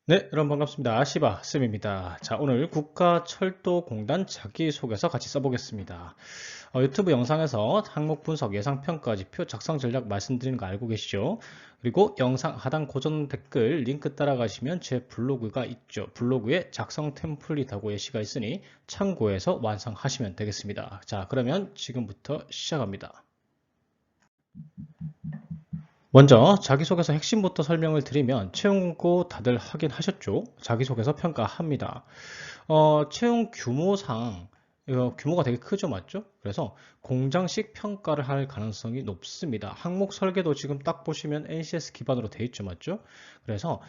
네, 여러분 반갑습니다. 시바쌤입니다. 자, 오늘 국가철도공단 자기소개서 같이 써보겠습니다. 유튜브 영상에서 항목 분석 예상평가 지표 작성 전략 말씀드리는 거 알고 계시죠? 그리고 영상 하단 고정 댓글 링크 따라가시면 제 블로그가 있죠. 블로그에 작성 템플릿하고 예시가 있으니 참고해서 완성하시면 되겠습니다. 자, 그러면 지금부터 시작합니다. 먼저 자기소개서 핵심부터 설명을 드리면 채용고 다들 하긴 하셨죠? 자기소개서 평가합니다. 채용 규모상 규모가 되게 크죠, 맞죠? 그래서 공장식 평가를 할 가능성이 높습니다. 항목 설계도 지금 딱 보시면 NCS 기반으로 돼 있죠, 맞죠? 그래서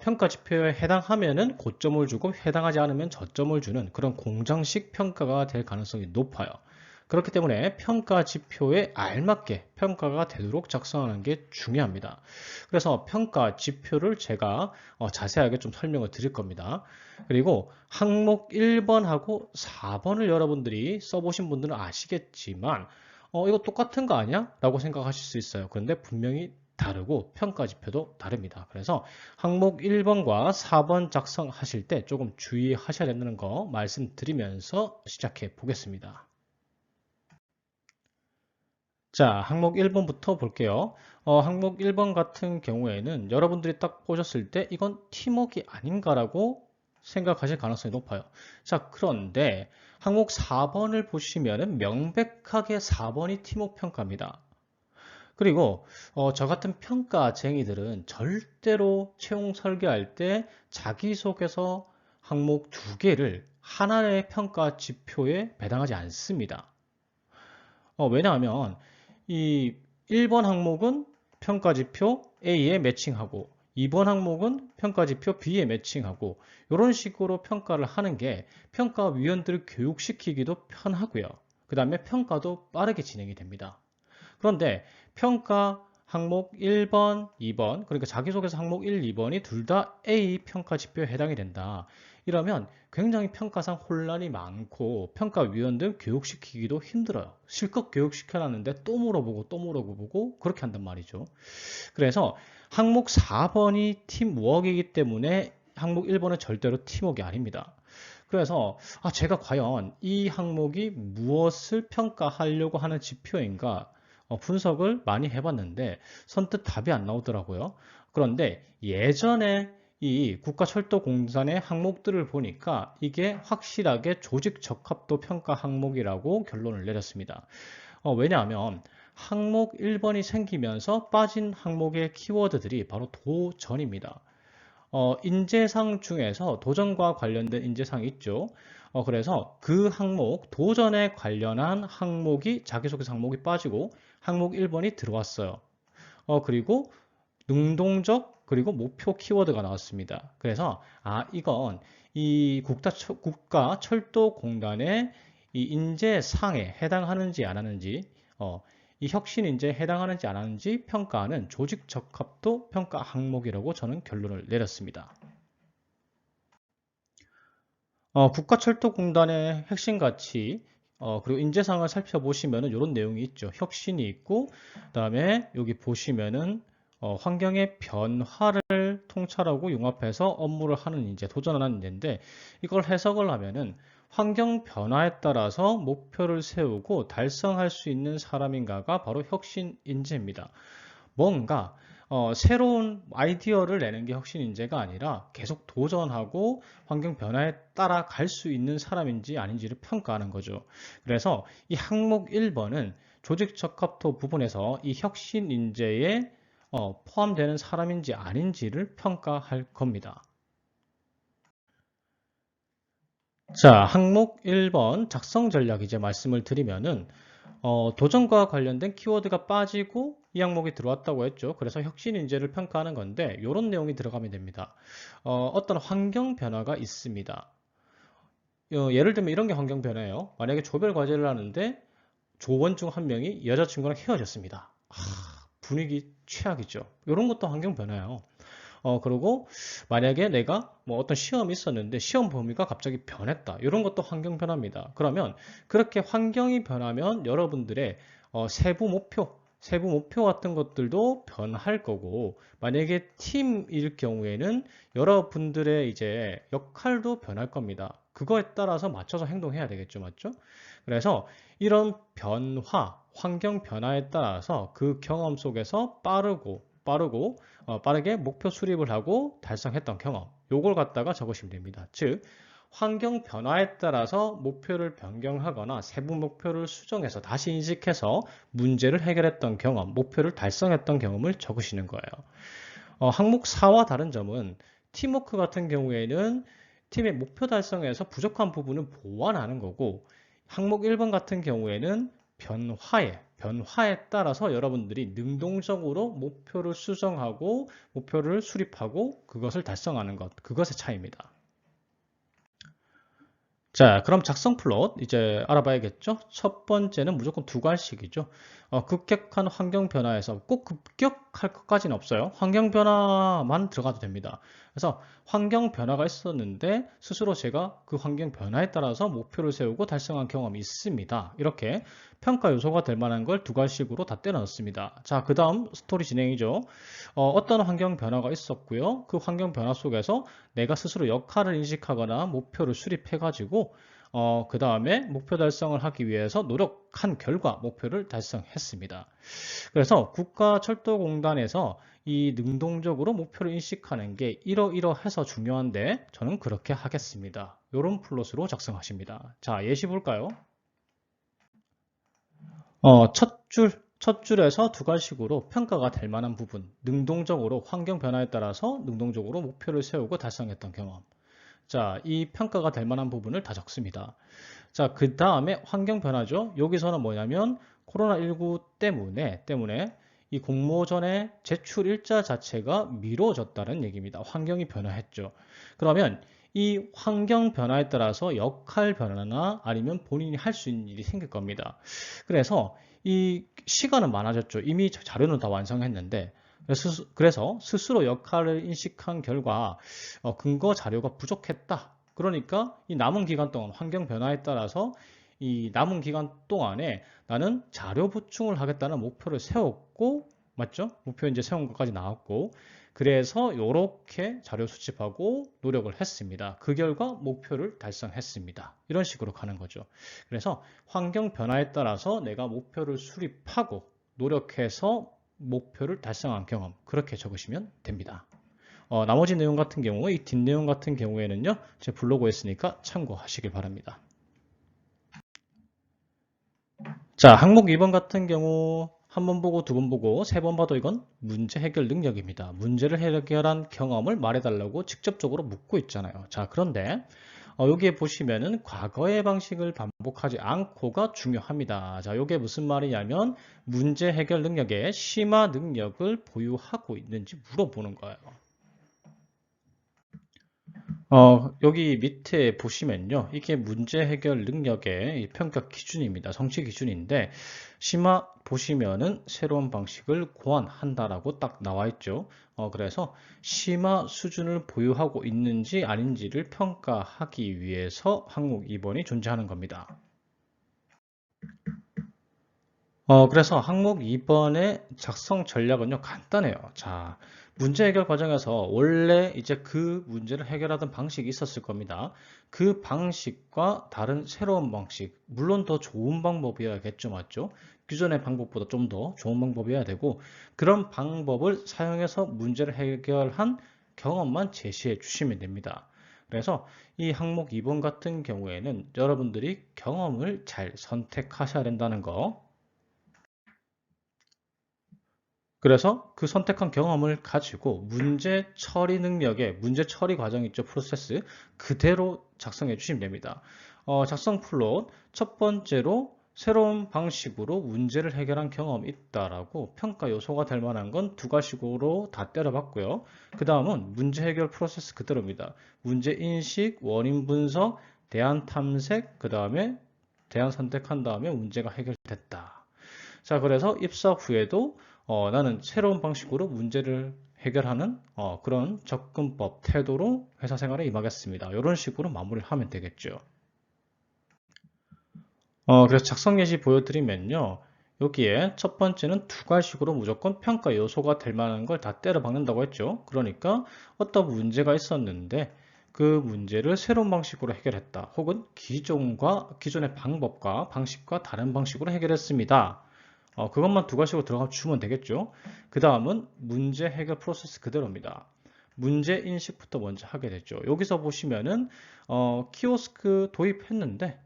평가 지표에 해당하면은 고점을 주고 해당하지 않으면 저점을 주는 그런 공장식 평가가 될 가능성이 높아요. 그렇기 때문에 평가 지표에 알맞게 평가가 되도록 작성하는 게 중요합니다. 그래서 평가 지표를 제가 자세하게 좀 설명을 드릴 겁니다. 그리고 항목 1번하고 4번을 여러분들이 써보신 분들은 아시겠지만 이거 똑같은 거 아니야? 라고 생각하실 수 있어요. 그런데 분명히 다르고 평가 지표도 다릅니다. 그래서 항목 1번과 4번 작성하실 때 조금 주의하셔야 된다는 거 말씀드리면서 시작해 보겠습니다. 자, 항목 1번부터 볼게요. 항목 1번 같은 경우에는 여러분들이 딱 보셨을 때 이건 팀워크가 아닌가라고 생각하실 가능성이 높아요. 자, 그런데 항목 4번을 보시면은 명백하게 4번이 팀워크 평가입니다. 그리고 저 같은 평가쟁이들은 절대로 채용 설계할 때 자기소개서 항목 두 개를 하나의 평가 지표에 배당하지 않습니다. 왜냐하면 이 1번 항목은 평가지표 A에 매칭하고 2번 항목은 평가지표 B에 매칭하고 이런 식으로 평가를 하는 게 평가위원들을 교육시키기도 편하고요. 그 다음에 평가도 빠르게 진행이 됩니다. 그런데 평가 항목 1번, 2번, 그러니까 자기소개서 항목 1, 2번이 둘 다 A 평가 지표에 해당이 된다. 이러면 굉장히 평가상 혼란이 많고 평가위원들 교육시키기도 힘들어요. 실컷 교육시켜놨는데 또 물어보고 또 물어보고 그렇게 한단 말이죠. 그래서 항목 4번이 팀워크이기 때문에 항목 1번은 절대로 팀워크가 아닙니다. 그래서 제가 과연 이 항목이 무엇을 평가하려고 하는 지표인가 분석을 많이 해봤는데 선뜻 답이 안 나오더라고요. 그런데 예전에 이 국가철도공단의 항목들을 보니까 이게 확실하게 조직 적합도 평가 항목이라고 결론을 내렸습니다. 왜냐하면 항목 1번이 생기면서 빠진 항목의 키워드들이 바로 도전입니다. 인재상 중에서 도전과 관련된 인재상이 있죠. 그래서 그 항목, 도전에 관련한 항목이 자기소개서 항목이 빠지고 항목 1번이 들어왔어요. 그리고 능동적 그리고 목표 키워드가 나왔습니다. 그래서 이건 이 국가철도공단의 이 인재상에 해당하는지 안 하는지 이 혁신인재에 해당하는지 안 하는지 평가하는 조직 적합도 평가 항목이라고 저는 결론을 내렸습니다. 국가철도공단의 핵심 가치 그리고 인재상을 살펴보시면 이런 내용이 있죠. 혁신이 있고 그다음에 여기 보시면은 환경의 변화를 통찰하고 융합해서 업무를 하는 인재, 도전하는 인재인데 이걸 해석을 하면은 환경 변화에 따라서 목표를 세우고 달성할 수 있는 사람인가가 바로 혁신 인재입니다. 뭔가 새로운 아이디어를 내는 게 혁신 인재가 아니라 계속 도전하고 환경 변화에 따라 갈 수 있는 사람인지 아닌지를 평가하는 거죠. 그래서 이 항목 1번은 조직 적합도 부분에서 이 혁신 인재에 포함되는 사람인지 아닌지를 평가할 겁니다. 자, 항목 1번 작성 전략 이제 말씀을 드리면은 도전과 관련된 키워드가 빠지고 이 항목이 들어왔다고 했죠. 그래서 혁신 인재를 평가하는 건데 이런 내용이 들어가면 됩니다. 어떤 환경 변화가 있습니다. 예를 들면 이런 게 환경 변화예요. 만약에 조별 과제를 하는데 조원 중 한 명이 여자친구랑 헤어졌습니다. 분위기 최악이죠. 이런 것도 환경 변화예요. 그리고 만약에 내가 뭐 어떤 시험이 있었는데 시험 범위가 갑자기 변했다. 이런 것도 환경 변화입니다. 그러면 그렇게 환경이 변하면 여러분들의 세부 목표, 세부 목표 같은 것들도 변할 거고, 만약에 팀일 경우에는 여러분들의 이제 역할도 변할 겁니다. 그거에 따라서 맞춰서 행동해야 되겠죠, 맞죠? 그래서 이런 변화, 환경 변화에 따라서 그 경험 속에서 빠르게 목표 수립을 하고 달성했던 경험, 요걸 갖다가 적으시면 됩니다. 즉, 환경 변화에 따라서 목표를 변경하거나 세부 목표를 수정해서 다시 인식해서 문제를 해결했던 경험, 목표를 달성했던 경험을 적으시는 거예요. 항목 4와 다른 점은 팀워크 같은 경우에는 팀의 목표 달성에서 부족한 부분은 보완하는 거고, 항목 1번 같은 경우에는 변화에 따라서 여러분들이 능동적으로 목표를 수정하고 목표를 수립하고 그것을 달성하는 것, 그것의 차이입니다. 자, 그럼 작성 플롯 이제 알아봐야겠죠? 첫 번째는 무조건 두 갈씩이죠. 급격한 환경 변화에서 꼭 급격할 것까지는 없어요. 환경 변화만 들어가도 됩니다. 그래서 환경 변화가 있었는데 스스로 제가 그 환경 변화에 따라서 목표를 세우고 달성한 경험이 있습니다. 이렇게 평가 요소가 될 만한 걸 두 갈씩으로 다 때려 넣습니다. 자, 그 다음 스토리 진행이죠. 어떤 환경 변화가 있었고요. 그 환경 변화 속에서 내가 스스로 역할을 인식하거나 목표를 수립해가지고 그 다음에 목표 달성을 하기 위해서 노력한 결과 목표를 달성했습니다. 그래서 국가철도공단에서 이 능동적으로 목표를 인식하는 게 이러이러해서 중요한데 저는 그렇게 하겠습니다. 이런 플롯으로 작성하십니다. 자, 예시 볼까요? 첫 줄에서 두 가지식으로 평가가 될 만한 부분, 능동적으로 환경 변화에 따라서 능동적으로 목표를 세우고 달성했던 경험. 자, 이 평가가 될 만한 부분을 다 적습니다. 자, 그 다음에 환경 변화죠. 여기서는 뭐냐면 코로나19 때문에 이 공모전의 제출 일자 자체가 미뤄졌다는 얘기입니다. 환경이 변화했죠. 그러면 이 환경 변화에 따라서 역할 변화나 아니면 본인이 할 수 있는 일이 생길 겁니다. 그래서 이 시간은 많아졌죠. 이미 자료는 다 완성했는데 그래서 스스로 역할을 인식한 결과 근거 자료가 부족했다. 그러니까 이 남은 기간 동안 환경 변화에 따라서 이 남은 기간 동안에 나는 자료 보충을 하겠다는 목표를 세웠고, 맞죠? 목표 이제 세운 것까지 나왔고, 그래서 이렇게 자료 수집하고 노력을 했습니다. 그 결과 목표를 달성했습니다. 이런 식으로 가는 거죠. 그래서 환경 변화에 따라서 내가 목표를 수립하고 노력해서 목표를 달성한 경험, 그렇게 적으시면 됩니다. 나머지 내용 같은 경우, 이 뒷내용 같은 경우에는요, 제 블로그에 있으니까 참고하시길 바랍니다. 자, 항목 2번 같은 경우, 한 번 보고 두 번 보고 세 번 봐도 이건 문제 해결 능력입니다. 문제를 해결한 경험을 말해달라고 직접적으로 묻고 있잖아요. 자, 그런데 여기에 보시면은 과거의 방식을 반복하지 않고가 중요합니다. 자, 이게 무슨 말이냐면 문제 해결 능력의 심화 능력을 보유하고 있는지 물어보는 거예요. 여기 밑에 보시면요. 이게 문제 해결 능력의 평가 기준입니다. 성취 기준인데, 심화 보시면은 새로운 방식을 고안한다라고 딱 나와 있죠. 그래서 심화 수준을 보유하고 있는지 아닌지를 평가하기 위해서 항목 2번이 존재하는 겁니다. 그래서 항목 2번의 작성 전략은요, 간단해요. 자, 문제 해결 과정에서 원래 이제 그 문제를 해결하던 방식이 있었을 겁니다. 그 방식과 다른 새로운 방식, 물론 더 좋은 방법이어야겠죠, 맞죠? 기존의 방법보다 좀 더 좋은 방법이어야 되고, 그런 방법을 사용해서 문제를 해결한 경험만 제시해 주시면 됩니다. 그래서 이 항목 2번 같은 경우에는 여러분들이 경험을 잘 선택하셔야 된다는 거, 그래서 그 선택한 경험을 가지고 문제 처리 능력의 문제 처리 과정 있죠, 프로세스 그대로 작성해 주시면 됩니다. 작성 플롯 첫 번째로 새로운 방식으로 문제를 해결한 경험이 있다라고 평가 요소가 될 만한 건 두 가지로 다 때려봤고요. 그 다음은 문제 해결 프로세스 그대로입니다. 문제 인식, 원인 분석, 대안 탐색, 그 다음에 대안 선택한 다음에 문제가 해결됐다. 자, 그래서 입사 후에도 나는 새로운 방식으로 문제를 해결하는 그런 접근법, 태도로 회사 생활에 임하겠습니다. 이런 식으로 마무리를 하면 되겠죠. 그래서 작성 예시 보여드리면요. 여기에 첫 번째는 두 갈식으로 무조건 평가 요소가 될 만한 걸 다 때려 박는다고 했죠. 그러니까 어떤 문제가 있었는데 그 문제를 새로운 방식으로 해결했다. 혹은 기존의 방법과 방식과 다른 방식으로 해결했습니다. 그것만 두 가지로 들어가 주면 되겠죠. 그 다음은 문제 해결 프로세스 그대로입니다. 문제 인식부터 먼저 하게 됐죠. 여기서 보시면은 키오스크 도입했는데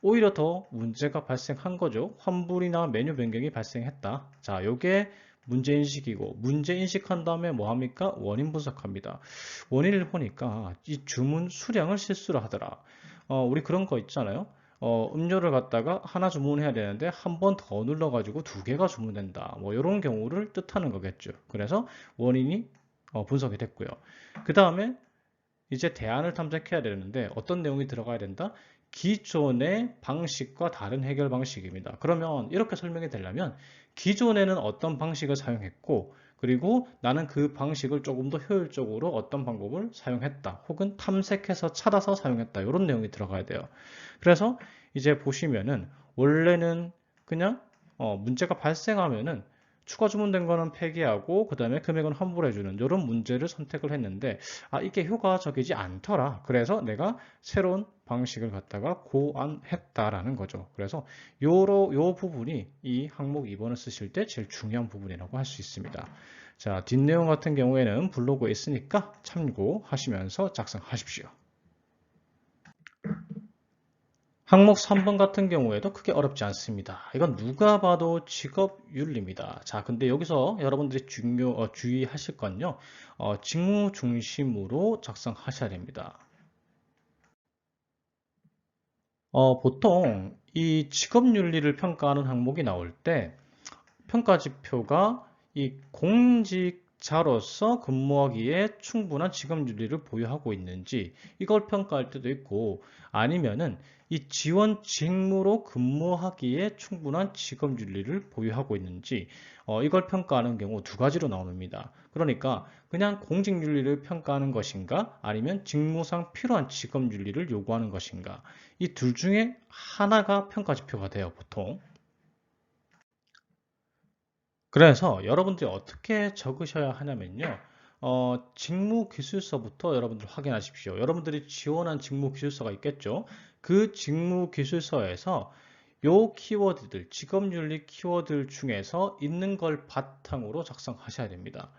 오히려 더 문제가 발생한 거죠. 환불이나 메뉴 변경이 발생했다. 자, 요게 문제 인식이고 문제 인식한 다음에 뭐 합니까? 원인 분석합니다. 원인을 보니까 이 주문 수량을 실수를 하더라. 우리 그런 거 있잖아요. 음료를 갖다가 하나 주문해야 되는데 한 번 더 눌러가지고 두 개가 주문된다. 뭐 이런 경우를 뜻하는 거겠죠. 그래서 원인이 분석이 됐고요. 그 다음에 이제 대안을 탐색해야 되는데 어떤 내용이 들어가야 된다? 기존의 방식과 다른 해결 방식입니다. 그러면 이렇게 설명이 되려면 기존에는 어떤 방식을 사용했고 그리고 나는 그 방식을 조금 더 효율적으로 어떤 방법을 사용했다. 혹은 탐색해서 찾아서 사용했다. 이런 내용이 들어가야 돼요. 그래서 이제 보시면은 원래는 그냥 문제가 발생하면은 추가 주문된 거는 폐기하고 그 다음에 금액은 환불해주는 이런 문제를 선택을 했는데 이게 효과적이지 않더라. 그래서 내가 새로운 방식을 갖다가 고안했다라는 거죠. 그래서 요 부분이 이 항목 2번을 쓰실 때 제일 중요한 부분이라고 할 수 있습니다. 자, 뒷내용 같은 경우에는 블로그에 있으니까 참고하시면서 작성하십시오. 항목 3번 같은 경우에도 크게 어렵지 않습니다. 이건 누가 봐도 직업윤리입니다. 자, 근데 여기서 여러분들이 주의하실 건요. 직무 중심으로 작성하셔야 됩니다. 보통 이 직업윤리를 평가하는 항목이 나올 때 평가지표가 이 공직자로서 근무하기에 충분한 직업윤리를 보유하고 있는지 이걸 평가할 때도 있고 아니면은 이 지원 직무로 근무하기에 충분한 직업윤리를 보유하고 있는지 이걸 평가하는 경우 두 가지로 나옵니다. 그러니까 그냥 공직윤리를 평가하는 것인가 아니면 직무상 필요한 직업윤리를 요구하는 것인가 이 둘 중에 하나가 평가지표가 돼요, 보통. 그래서 여러분들이 어떻게 적으셔야 하냐면요. 직무기술서부터 여러분들 확인하십시오. 여러분들이 지원한 직무기술서가 있겠죠. 그 직무기술서에서 요 키워드들, 직업윤리 키워드들 중에서 있는 걸 바탕으로 작성하셔야 됩니다.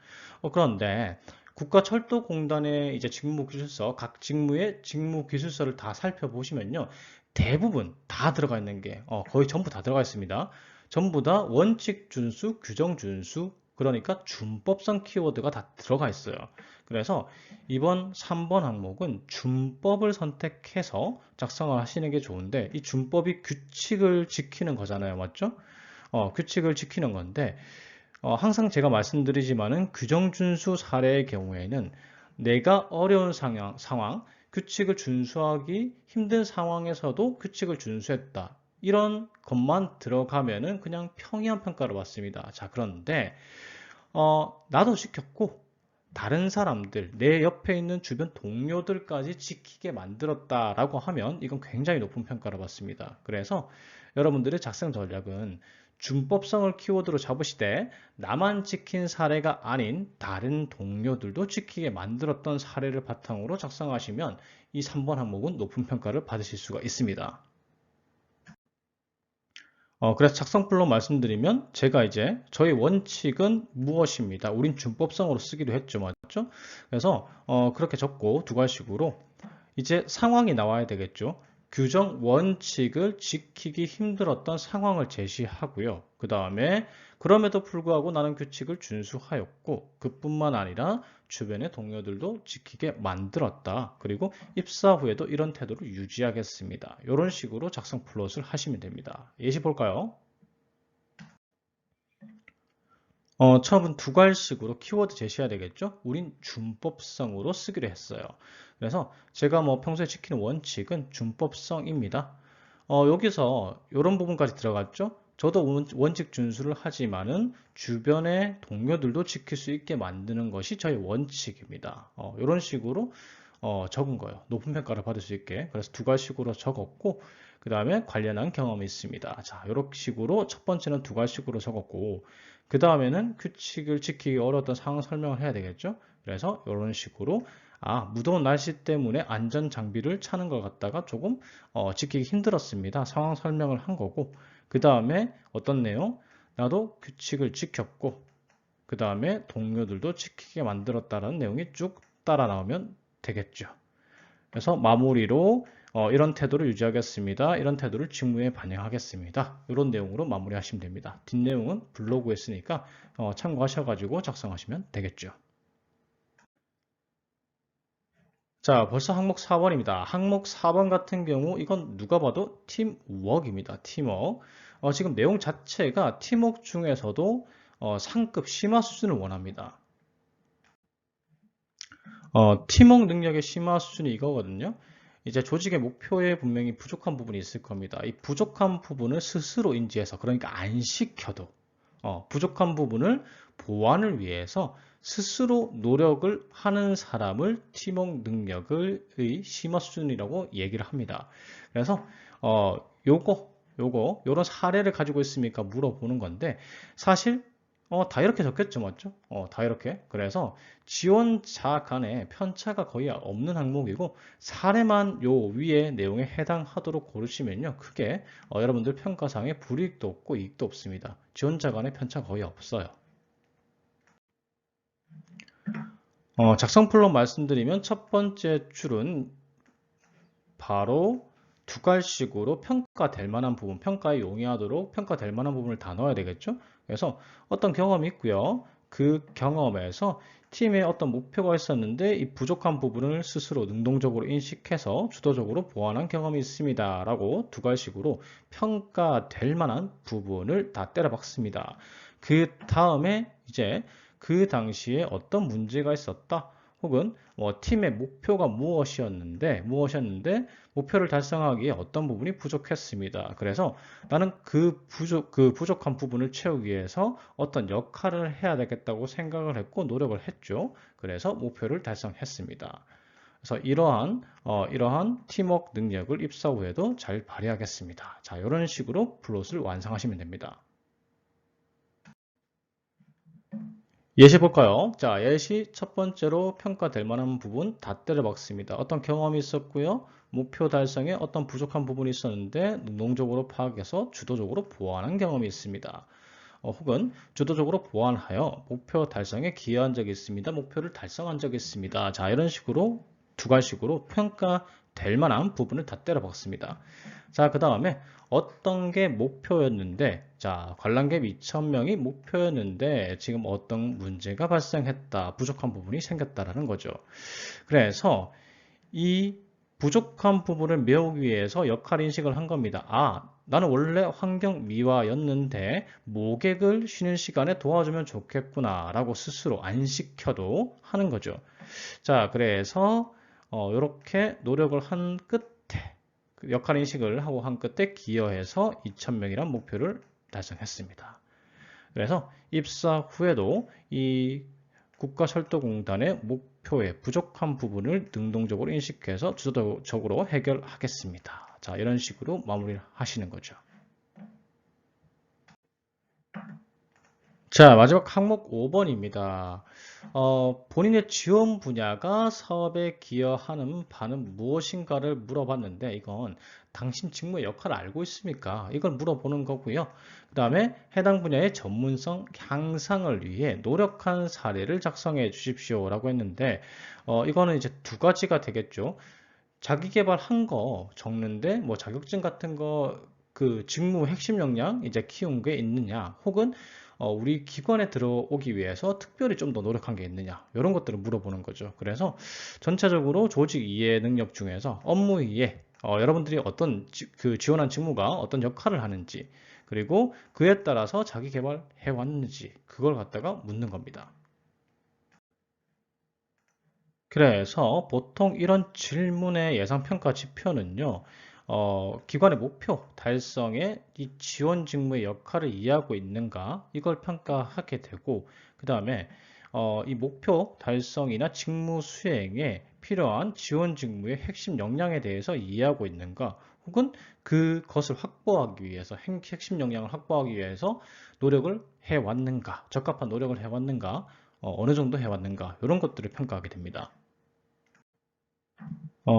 그런데 국가철도공단의 이제 직무기술서, 각 직무의 직무기술서를 다 살펴보시면요. 대부분 다 들어가 있는 게 거의 전부 다 들어가 있습니다. 전부 다 원칙 준수, 규정 준수, 그러니까 준법성 키워드가 다 들어가 있어요. 그래서 이번 3번 항목은 준법을 선택해서 작성을 하시는 게 좋은데 이 준법이 규칙을 지키는 거잖아요. 맞죠? 규칙을 지키는 건데 항상 제가 말씀드리지만은 규정 준수 사례의 경우에는 내가 어려운 상황, 규칙을 준수하기 힘든 상황에서도 규칙을 준수했다. 이런 것만 들어가면은 그냥 평이한 평가를 받습니다. 자, 그런데 나도 시켰고 다른 사람들, 내 옆에 있는 주변 동료들까지 지키게 만들었다라고 하면 이건 굉장히 높은 평가를 받습니다. 그래서 여러분들의 작성 전략은 준법성을 키워드로 잡으시되 나만 지킨 사례가 아닌 다른 동료들도 지키게 만들었던 사례를 바탕으로 작성하시면 이 3번 항목은 높은 평가를 받으실 수가 있습니다. 그래서 작성플로 말씀드리면 제가 이제 저희 원칙은 무엇입니다. 우린 준법성으로 쓰기로 했죠. 맞죠? 그래서 그렇게 적고 두 가지식으로 이제 상황이 나와야 되겠죠. 규정 원칙을 지키기 힘들었던 상황을 제시하고요. 그 다음에 그럼에도 불구하고 나는 규칙을 준수하였고 그뿐만 아니라 주변의 동료들도 지키게 만들었다. 그리고 입사 후에도 이런 태도를 유지하겠습니다. 이런 식으로 작성 플롯을 하시면 됩니다. 예시 볼까요? 처음은 두 갈식으로 키워드 제시해야 되겠죠? 우린 준법성으로 쓰기로 했어요. 그래서 제가 뭐 평소에 지키는 원칙은 준법성입니다. 여기서 이런 부분까지 들어갔죠? 저도 원칙 준수를 하지만은 주변의 동료들도 지킬 수 있게 만드는 것이 저의 원칙입니다. 이런 식으로 적은 거예요. 높은 평가를 받을 수 있게. 그래서 두 갈식으로 적었고 그 다음에 관련한 경험이 있습니다. 자, 이런 식으로 첫 번째는 두 가지식으로 적었고, 그 다음에는 규칙을 지키기 어려웠던 상황 설명을 해야 되겠죠. 그래서 이런 식으로 무더운 날씨 때문에 안전 장비를 차는 것 같다가 조금 지키기 힘들었습니다. 상황 설명을 한 거고, 그 다음에 어떤 내용? 나도 규칙을 지켰고, 그 다음에 동료들도 지키게 만들었다는 내용이 쭉 따라 나오면 되겠죠. 그래서 마무리로 이런 태도를 유지하겠습니다. 이런 태도를 직무에 반영하겠습니다. 이런 내용으로 마무리하시면 됩니다. 뒷내용은 블로그에 쓰니까 참고하셔가지고 작성하시면 되겠죠. 자, 벌써 항목 4번입니다. 항목 4번 같은 경우 이건 누가 봐도 팀워크입니다. 팀워크. 지금 내용 자체가 팀워크 중에서도 상급 심화 수준을 원합니다. 팀워크 능력의 심화 수준이 이거거든요. 이제 조직의 목표에 분명히 부족한 부분이 있을 겁니다. 이 부족한 부분을 스스로 인지해서, 그러니까 안 시켜도 부족한 부분을 보완을 위해서 스스로 노력을 하는 사람을 팀워크 능력의 심화 수준이라고 얘기를 합니다. 그래서 요런 사례를 가지고 있습니까? 물어보는 건데, 사실 다 이렇게 적겠죠, 맞죠? 다 이렇게. 그래서 지원자 간의 편차가 거의 없는 항목이고, 사례만 요 위에 내용에 해당하도록 고르시면요, 크게 여러분들 평가상에 불이익도 없고 이익도 없습니다. 지원자 간의 편차 거의 없어요. 작성 플롯 말씀드리면 첫 번째 줄은 바로 두 갈식으로 평가될 만한 부분, 평가에 용이하도록 평가될 만한 부분을 다 넣어야 되겠죠? 그래서 어떤 경험이 있고요. 그 경험에서 팀에 어떤 목표가 있었는데 이 부족한 부분을 스스로 능동적으로 인식해서 주도적으로 보완한 경험이 있습니다. 라고 두 갈식으로 평가될 만한 부분을 다 때려박습니다. 그 다음에 이제 그 당시에 어떤 문제가 있었다. 혹은 팀의 목표가 무엇이었는데 목표를 달성하기에 어떤 부분이 부족했습니다. 그래서 나는 그 부족한 부분을 채우기 위해서 어떤 역할을 해야 되겠다고 생각을 했고 노력을 했죠. 그래서 목표를 달성했습니다. 그래서 이러한 팀워크 능력을 입사 후에도 잘 발휘하겠습니다. 자, 이런 식으로 플롯을 완성하시면 됩니다. 예시 볼까요? 자, 예시 첫 번째로 평가될 만한 부분 다 때려 박습니다. 어떤 경험이 있었고요. 목표 달성에 어떤 부족한 부분이 있었는데 능동적으로 파악해서 주도적으로 보완한 경험이 있습니다. 혹은 주도적으로 보완하여 목표 달성에 기여한 적이 있습니다. 목표를 달성한 적이 있습니다. 자, 이런 식으로 두 가지식으로 평가될 만한 부분을 다 때려 박습니다. 자, 그 다음에 어떤 게 목표였는데, 자, 관람객 2,000명이 목표였는데 지금 어떤 문제가 발생했다, 부족한 부분이 생겼다라는 거죠. 그래서 이 부족한 부분을 메우기 위해서 역할 인식을 한 겁니다. 나는 원래 환경 미화였는데 모객을 쉬는 시간에 도와주면 좋겠구나 라고 스스로 안 시켜도 하는 거죠. 자, 그래서 이렇게 노력을 한 끝에 역할 인식을 하고 한 끝에 기여해서 2,000명이란 목표를 달성했습니다. 그래서 입사 후에도 이 국가철도공단의 목표의 부족한 부분을 능동적으로 인식해서 주도적으로 해결하겠습니다. 자, 이런 식으로 마무리를 하시는 거죠. 자, 마지막 항목 5번입니다. 본인의 지원 분야가 사업에 기여하는 바는 무엇인가를 물어봤는데 이건 당신 직무의 역할을 알고 있습니까? 이걸 물어보는 거고요. 그 다음에 해당 분야의 전문성 향상을 위해 노력한 사례를 작성해 주십시오 라고 했는데 이거는 이제 두 가지가 되겠죠. 자기 개발한 거 적는데 뭐 자격증 같은 거 그 직무 핵심 역량 이제 키운 게 있느냐 혹은 우리 기관에 들어오기 위해서 특별히 좀 더 노력한 게 있느냐 이런 것들을 물어보는 거죠. 그래서 전체적으로 조직 이해 능력 중에서 업무 이해 여러분들이 어떤 그 지원한 직무가 어떤 역할을 하는지 그리고 그에 따라서 자기 개발해 왔는지 그걸 갖다가 묻는 겁니다. 그래서 보통 이런 질문의 예상평가 지표는요, 기관의 목표 달성에 이 지원 직무의 역할을 이해하고 있는가, 이걸 평가하게 되고, 그 다음에 이 목표 달성이나 직무 수행에 필요한 지원 직무의 핵심 역량에 대해서 이해하고 있는가, 혹은 그것을 확보하기 위해서 핵심 역량을 확보하기 위해서 노력을 해왔는가, 적합한 노력을 해왔는가, 어느 정도 해왔는가 이런 것들을 평가하게 됩니다.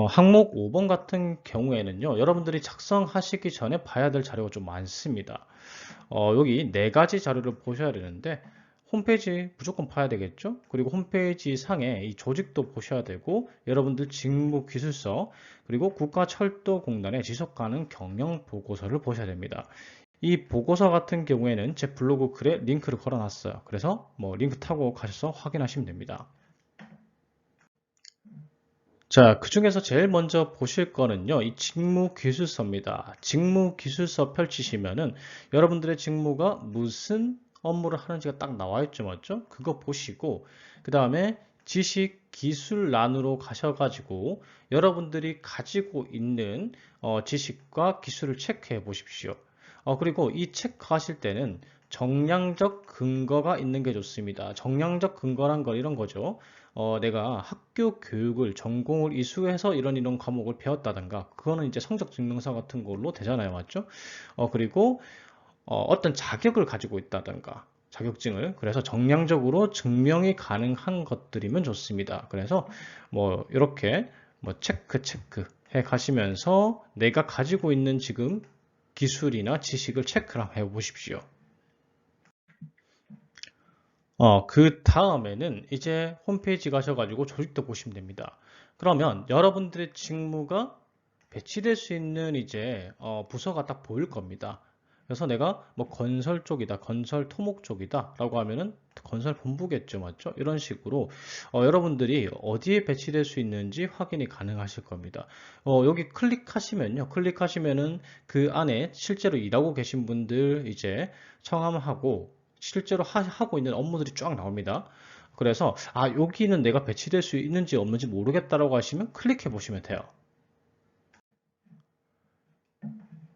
항목 5번 같은 경우에는요, 여러분들이 작성하시기 전에 봐야 될 자료가 좀 많습니다. 여기 네 가지 자료를 보셔야 되는데, 홈페이지 무조건 봐야 되겠죠? 그리고 홈페이지 상에 이 조직도 보셔야 되고, 여러분들 직무 기술서, 그리고 국가철도공단의 지속가능 경영 보고서를 보셔야 됩니다. 이 보고서 같은 경우에는 제 블로그 글에 링크를 걸어놨어요. 그래서 뭐 링크 타고 가셔서 확인하시면 됩니다. 자, 그 중에서 제일 먼저 보실 거는요, 이 직무 기술서입니다. 직무 기술서 펼치시면은 여러분들의 직무가 무슨 업무를 하는지가 딱 나와 있죠, 맞죠? 그거 보시고, 그 다음에 지식 기술란으로 가셔가지고 여러분들이 가지고 있는 지식과 기술을 체크해 보십시오. 그리고 이 체크하실 때는 정량적 근거가 있는 게 좋습니다. 정량적 근거란 건 이런 거죠. 내가 학교 교육을 전공을 이수해서 이런 과목을 배웠다든가 그거는 이제 성적 증명서 같은 걸로 되잖아요, 맞죠? 그리고 어떤 자격을 가지고 있다든가 자격증을 그래서 정량적으로 증명이 가능한 것들이면 좋습니다. 그래서 뭐 이렇게 뭐 체크 해 가시면서 내가 가지고 있는 지금 기술이나 지식을 체크를 해 보십시오. 그 다음에는 이제 홈페이지 가셔가지고 조직도 보시면 됩니다. 그러면 여러분들의 직무가 배치될 수 있는 이제 부서가 딱 보일 겁니다. 그래서 내가 뭐 건설 쪽이다, 건설 토목 쪽이다 라고 하면은 건설 본부겠죠, 맞죠? 이런 식으로 여러분들이 어디에 배치될 수 있는지 확인이 가능하실 겁니다. 여기 클릭하시면은 그 안에 실제로 일하고 계신 분들 이제 청함하고 실제로 하고 있는 업무들이 쫙 나옵니다. 그래서 여기는 내가 배치될 수 있는지 없는지 모르겠다라고 하시면 클릭해 보시면 돼요.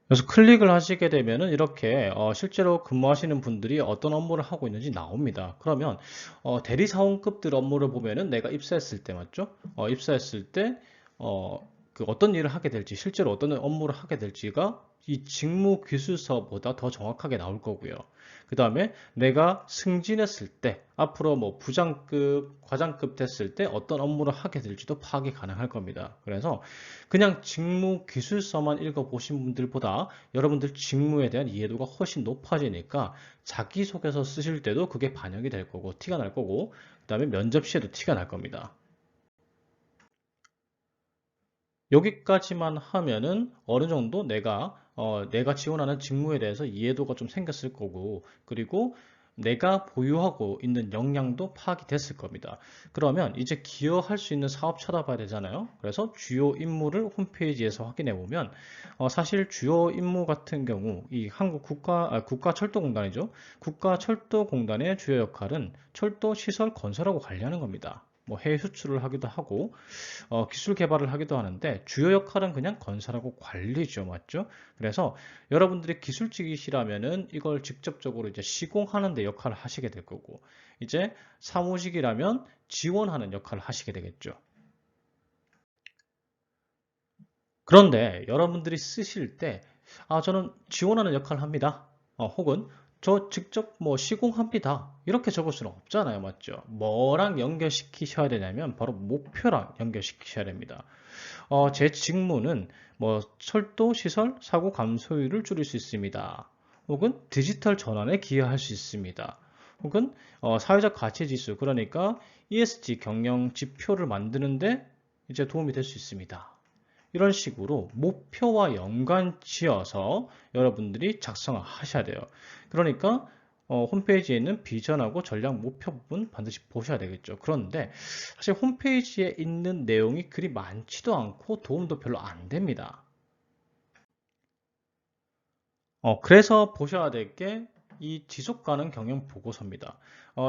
그래서 클릭을 하시게 되면은 이렇게 실제로 근무하시는 분들이 어떤 업무를 하고 있는지 나옵니다. 그러면 대리사원급들 업무를 보면은 내가 입사했을 때 맞죠? 입사했을 때 그 어떤 일을 하게 될지 실제로 어떤 업무를 하게 될지가 이 직무 기술서보다 더 정확하게 나올 거고요. 그 다음에 내가 승진했을 때 앞으로 뭐 부장급, 과장급 됐을 때 어떤 업무를 하게 될지도 파악이 가능할 겁니다. 그래서 그냥 직무 기술서만 읽어보신 분들보다 여러분들 직무에 대한 이해도가 훨씬 높아지니까 자기소개서 쓰실 때도 그게 반영이 될 거고 티가 날 거고 그 다음에 면접 시에도 티가 날 겁니다. 여기까지만 하면은 어느 정도 내가 지원하는 직무에 대해서 이해도가 좀 생겼을 거고, 그리고 내가 보유하고 있는 역량도 파악이 됐을 겁니다. 그러면 이제 기여할 수 있는 사업 찾아봐야 되잖아요. 그래서 주요 임무를 홈페이지에서 확인해 보면, 사실 주요 임무 같은 경우, 이 한국 국가철도공단이죠. 국가철도공단의 주요 역할은 철도 시설 건설하고 관리하는 겁니다. 뭐 해외 수출을 하기도 하고, 기술 개발을 하기도 하는데 주요 역할은 그냥 건설하고 관리죠, 맞죠? 그래서 여러분들이 기술직이시라면은 이걸 직접적으로 이제 시공하는 데 역할을 하시게 될 거고, 이제 사무직이라면 지원하는 역할을 하시게 되겠죠. 그런데 여러분들이 쓰실 때, 저는 지원하는 역할을 합니다. 혹은 저 직접 뭐 시공합니다. 이렇게 적을 수는 없잖아요. 맞죠? 뭐랑 연결시키셔야 되냐면 바로 목표랑 연결시키셔야 됩니다. 제 직무는 뭐 철도 시설 사고 감소율을 줄일 수 있습니다. 혹은 디지털 전환에 기여할 수 있습니다. 혹은 사회적 가치 지수 그러니까 ESG 경영 지표를 만드는데 이제 도움이 될 수 있습니다. 이런 식으로 목표와 연관 지어서 여러분들이 작성을 하셔야 돼요. 그러니까 홈페이지에 있는 비전하고 전략 목표 부분 반드시 보셔야 되겠죠. 그런데 사실 홈페이지에 있는 내용이 그리 많지도 않고 도움도 별로 안 됩니다. 그래서 보셔야 될 게 이 지속 가능 경영 보고서입니다.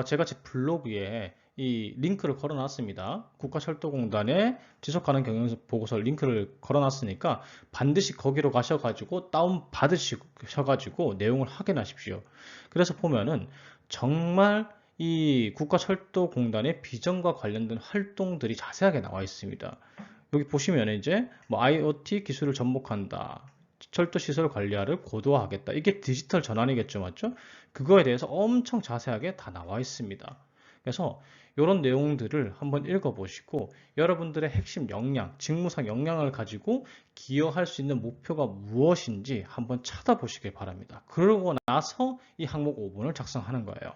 제가 제 블로그에 이 링크를 걸어 놨습니다. 국가철도공단의 지속 가능 경영 보고서 링크를 걸어 놨으니까 반드시 거기로 가셔가지고 다운 받으셔가지고 내용을 확인하십시오. 그래서 보면은 정말 이 국가철도공단의 비전과 관련된 활동들이 자세하게 나와 있습니다. 여기 보시면 이제 뭐 IoT 기술을 접목한다. 철도 시설 관리화를 고도화하겠다. 이게 디지털 전환이겠죠, 맞죠? 그거에 대해서 엄청 자세하게 다 나와 있습니다. 그래서 이런 내용들을 한번 읽어보시고 여러분들의 핵심 역량, 직무상 역량을 가지고 기여할 수 있는 목표가 무엇인지 한번 찾아보시길 바랍니다. 그러고 나서 이 항목 5번을 작성하는 거예요.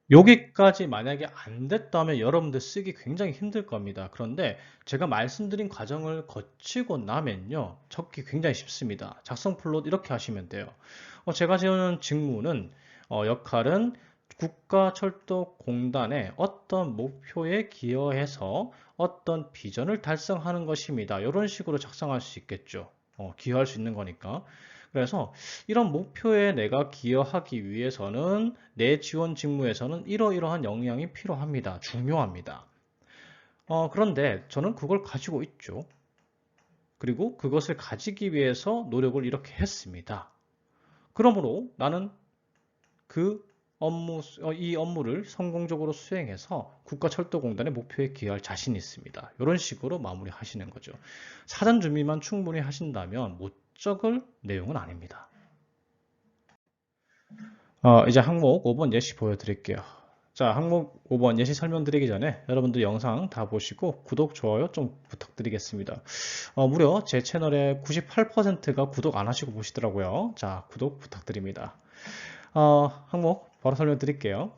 여기까지 만약에 안 됐다면 여러분들 쓰기 굉장히 힘들 겁니다. 그런데 제가 말씀드린 과정을 거치고 나면요, 적기 굉장히 쉽습니다. 작성 플롯 이렇게 하시면 돼요. 제가 지우는 직무는 역할은 국가철도공단의 어떤 목표에 기여해서 어떤 비전을 달성하는 것입니다. 이런 식으로 작성할 수 있겠죠. 기여할 수 있는 거니까. 그래서 이런 목표에 내가 기여하기 위해서는 내 지원 직무에서는 이러이러한 역량이 필요합니다. 중요합니다. 그런데 저는 그걸 가지고 있죠. 그리고 그것을 가지기 위해서 노력을 이렇게 했습니다. 그러므로 나는 이 업무를 성공적으로 수행해서 국가철도공단의 목표에 기여할 자신이 있습니다. 이런 식으로 마무리하시는 거죠. 사전 준비만 충분히 하신다면 못 적을 내용은 아닙니다. 이제 항목 5번 예시 보여드릴게요. 자, 항목 5번 예시 설명드리기 전에 여러분들 영상 다 보시고 구독, 좋아요 좀 부탁드리겠습니다. 무려 제 채널의 98%가 구독 안 하시고 보시더라고요. 자, 구독 부탁드립니다. 항목 바로 설명드릴게요.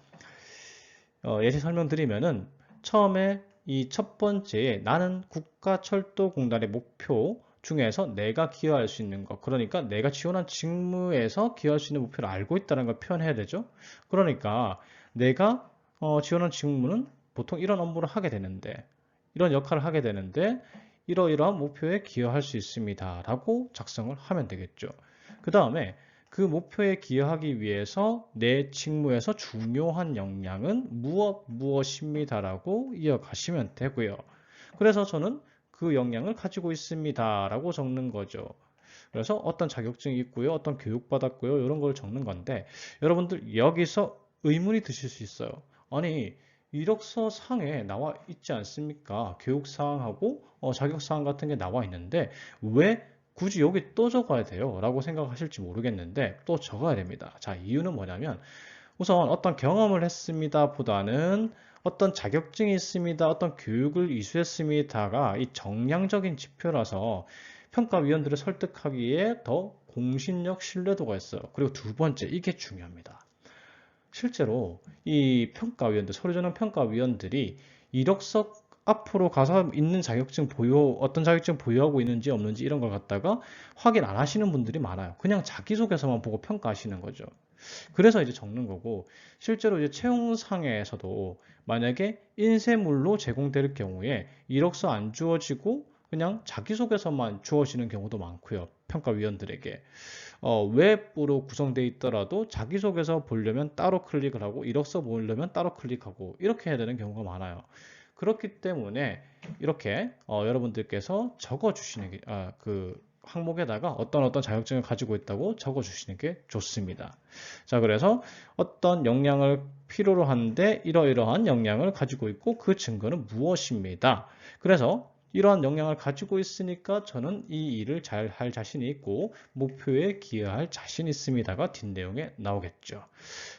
예시 설명드리면은 처음에 이 첫 번째 나는 국가철도공단의 목표 중에서 내가 기여할 수 있는 것, 그러니까 내가 지원한 직무에서 기여할 수 있는 목표를 알고 있다는 걸 표현해야 되죠. 그러니까 내가 지원한 직무는 보통 이런 업무를 하게 되는데, 이런 역할을 하게 되는데 이러이러한 목표에 기여할 수 있습니다 라고 작성을 하면 되겠죠. 그 다음에 그 목표에 기여하기 위해서 내 직무에서 중요한 역량은 무엇입니다 라고 이어가시면 되고요. 그래서 저는 그 역량을 가지고 있습니다 라고 적는 거죠. 그래서 어떤 자격증이 있고요, 어떤 교육받았고요, 이런 걸 적는 건데 여러분들 여기서 의문이 드실 수 있어요. 아니, 이력서 상에 나와 있지 않습니까? 교육사항하고 자격사항 같은 게 나와 있는데 왜 굳이 여기 또 적어야 돼요? 라고 생각하실지 모르겠는데 또 적어야 됩니다. 자, 이유는 뭐냐면 우선 어떤 경험을 했습니다 보다는 어떤 자격증이 있습니다, 어떤 교육을 이수했습니다가 이 정량적인 지표라서 평가위원들을 설득하기에 더 공신력, 신뢰도가 있어요. 그리고 두 번째, 이게 중요합니다. 실제로 이 평가위원들, 서류 전형 평가위원들이 이력서 앞으로 가서 있는 자격증 어떤 자격증 보유하고 있는지 없는지 이런 걸 갖다가 확인 안 하시는 분들이 많아요. 그냥 자기소개서만 보고 평가하시는 거죠. 그래서 이제 적는 거고, 실제로 이제 채용상에서도 만약에 인쇄물로 제공될 경우에 이력서 안 주어지고 그냥 자기소개서만 주어지는 경우도 많고요. 평가위원들에게. 웹으로 구성되어 있더라도 자기소개서 보려면 따로 클릭을 하고 이력서 보려면 따로 클릭하고 이렇게 해야 되는 경우가 많아요. 그렇기 때문에 이렇게 여러분들께서 적어주시는 게 그 항목에다가 어떤 자격증을 가지고 있다고 적어주시는 게 좋습니다. 자, 그래서 어떤 역량을 필요로 하는데 이러이러한 역량을 가지고 있고 그 증거는 무엇입니다. 그래서 이러한 역량을 가지고 있으니까 저는 이 일을 잘 할 자신이 있고 목표에 기여할 자신이 있습니다가 뒷내용에 나오겠죠.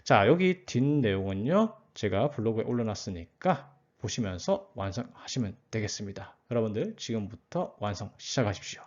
자, 여기 뒷내용은요, 제가 블로그에 올려놨으니까 보시면서 완성하시면 되겠습니다. 여러분들 지금부터 완성 시작하십시오.